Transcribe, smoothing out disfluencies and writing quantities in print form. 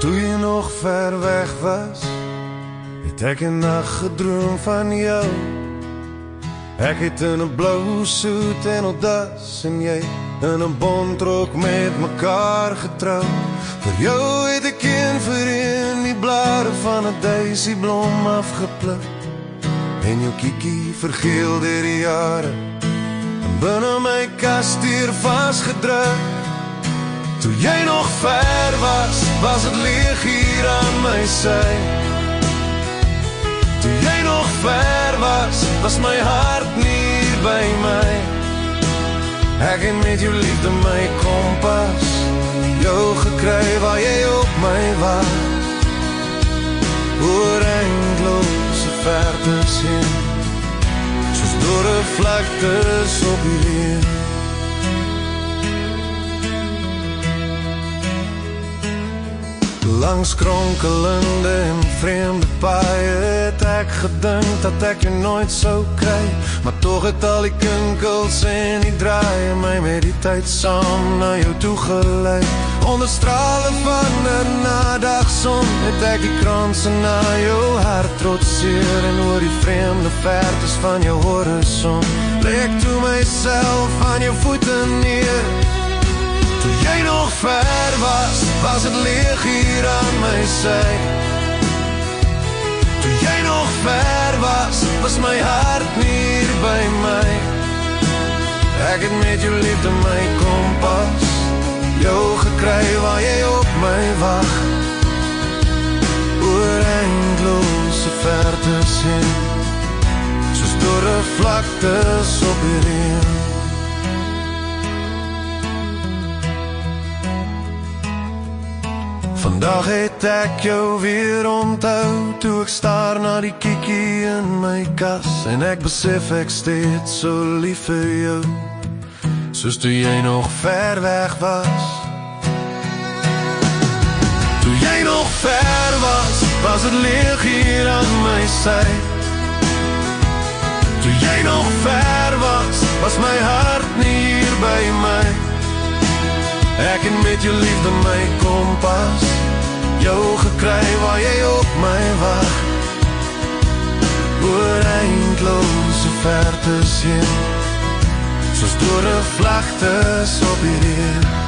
Toe jy nog ver weg was, het ek 'n nag gedroom van jou. Ek het in 'n blou soet en odas en jy in 'n bontrok met mekaar getrou. Vir jou het ek een vir een die blare van 'n daisieblom afgepluk en jou kiekie vergeel deur die jare en binne my kas deur vasgedruk. Toe jy nog ver was, was het leeg hier aan my sy. Toe jy nog ver was my hart nie hier by my. Ek het met jou liefde my kompas, jou gekry waar jy op my wag. Oor eindelose vertes heen, soos dorre vlaktes op die leer. Langs kronkelende en vreemde paaie het ek gedink dat ek jou nooit sou kry, maar toch het al die kinkels en die draaie my met die tyd saam na jou toe gelei. Onder strale van 'n nadagson het ek die kranse na jou hart trotseer en oor die vreemde vertes van jou horizon lê ek toe myself aan jou voete neer. Toe jy nog ver was het leeg hier aan my sy. Toe jy nog ver was my hart nie hier by my. Ek het met jou liefde my kompas, jou gekry waar jy op my wag. Oor eindelose vertes heen, soos dorre vlaktes op die reën. Vandag het ek jou weer onthou, toe ek staar na die kiekie in my kas en ek besef ek steeds so lief vir jou, soos toe jy nog ver weg was. Toe jy nog ver was het leeg hier aan my sy. Toe jy nog ver was my hart nie hier by my. Ek het met jou liefde my kompas, jou gekry waar jy op my wag. Oor eindelose vertes heen, soos dorre vlaktes op die reën.